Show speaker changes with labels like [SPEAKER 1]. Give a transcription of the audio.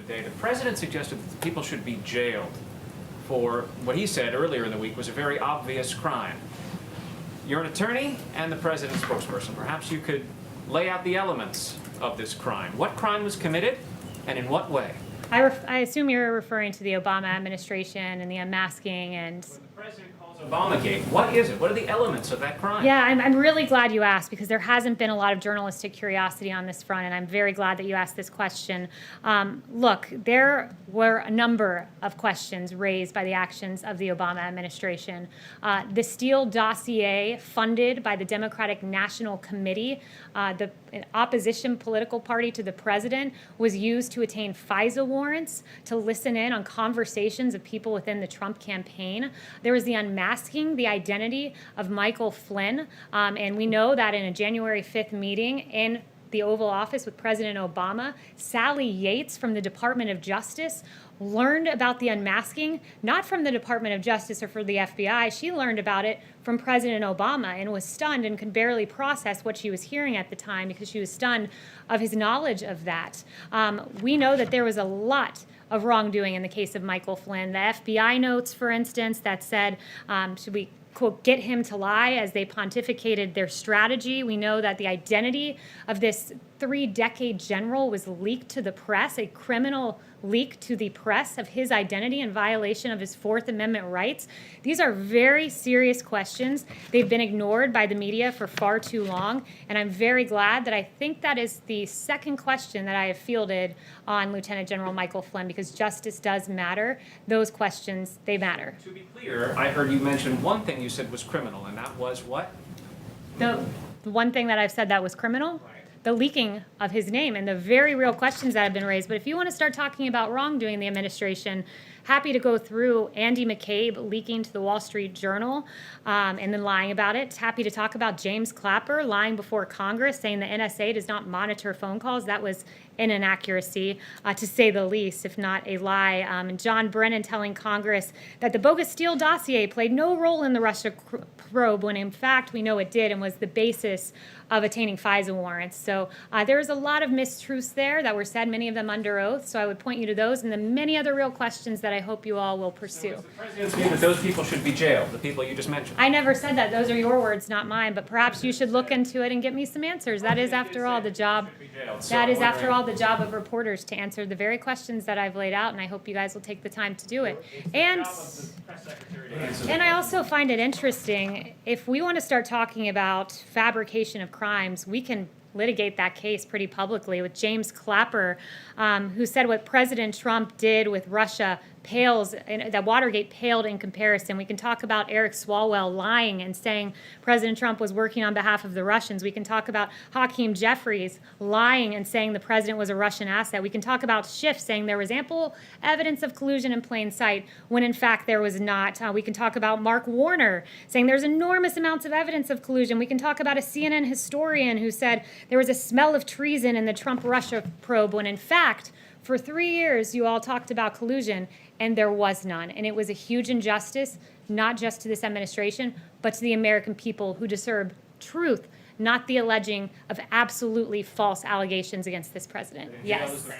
[SPEAKER 1] today. The president suggested that the people should be jailed for what he said earlier in the week was a very obvious crime. You're an attorney and the president's spokesperson. Perhaps you could lay out the elements of this crime. What crime was committed and in what way?
[SPEAKER 2] I assume you're referring to the Obama administration and the unmasking and...
[SPEAKER 1] What the president calls Obamagate. What is it? What are the elements of that crime?
[SPEAKER 2] Yeah, I'm really glad you asked, because there hasn't been a lot of journalistic curiosity on this front, and I'm very glad that you asked this question. Look, there were a number of questions raised by the actions of the Obama administration. The Steele dossier, funded by the Democratic National Committee, the opposition political party to the president, was used to attain FISA warrants to listen in on conversations of people within the Trump campaign. There was the unmasking the identity of Michael Flynn, and we know that in a January 5th meeting in the Oval Office with President Obama, Sally Yates from the Department of Justice learned about the unmasking, not from the Department of Justice or from the FBI. She learned about it from President Obama and was stunned and could barely process what she was hearing at the time because she was stunned of his knowledge of that. We know that there was a lot of wrongdoing in the case of Michael Flynn. The FBI notes, for instance, that said, should we quote, get him to lie as they pontificated their strategy. We know that the identity of this 3-decade general was leaked to the press, a criminal leak to the press of his identity in violation of his Fourth Amendment rights. These are very serious questions. They've been ignored by the media for far too long, and I'm very glad that I think that is the second question that I have fielded on Lieutenant General Michael Flynn, because justice does matter. Those questions, they matter.
[SPEAKER 1] To be clear, I heard you mention one thing you said was criminal, and that was what?
[SPEAKER 2] The one thing that I've said that was criminal?
[SPEAKER 1] Right.
[SPEAKER 2] The leaking of his name and the very real questions that have been raised. But if you want to start talking about wrongdoing in the administration, happy to go through Andy McCabe leaking to the Wall Street Journal and then lying about it. Happy to talk about James Clapper lying before Congress, saying the NSA does not monitor phone calls. That was an inaccuracy, to say the least, if not a lie. And John Brennan telling Congress that the bogus Steele dossier played no role in the Russia probe, when in fact we know it did and was the basis of attaining FISA warrants. So there's a lot of mistruths there that were said, many of them under oath. So I would point you to those and the many other real questions that I hope you all will pursue.
[SPEAKER 1] So it's the president's view that those people should be jailed, the people you just mentioned?
[SPEAKER 2] I never said that. Those are your words, not mine. But perhaps you should look into it and get me some answers. That is, after all, the job. That is, after all, the job of reporters, to answer the very questions that I've laid out, and I hope you guys will take the time to do it. And I also find it interesting, if we want to start talking about fabrication of crimes, we can litigate that case pretty publicly with James Clapper, who said what President Trump did with Russia pales, that Watergate paled in comparison. We can talk about Eric Swalwell lying and saying President Trump was working on behalf of the Russians. We can talk about Hakeem Jeffries lying and saying the president was a Russian asset. We can talk about Schiff saying there was ample evidence of collusion in plain sight when in fact there was not. We can talk about Mark Warner saying there's enormous amounts of evidence of collusion. We can talk about a CNN historian who said there was a smell of treason in the Trump-Russia probe when in fact for 3 years, you all talked about collusion, and there was none. And it was a huge injustice, not just to this administration, but to the American people who deserve truth, not the alleging of absolutely false allegations against this president. Yes.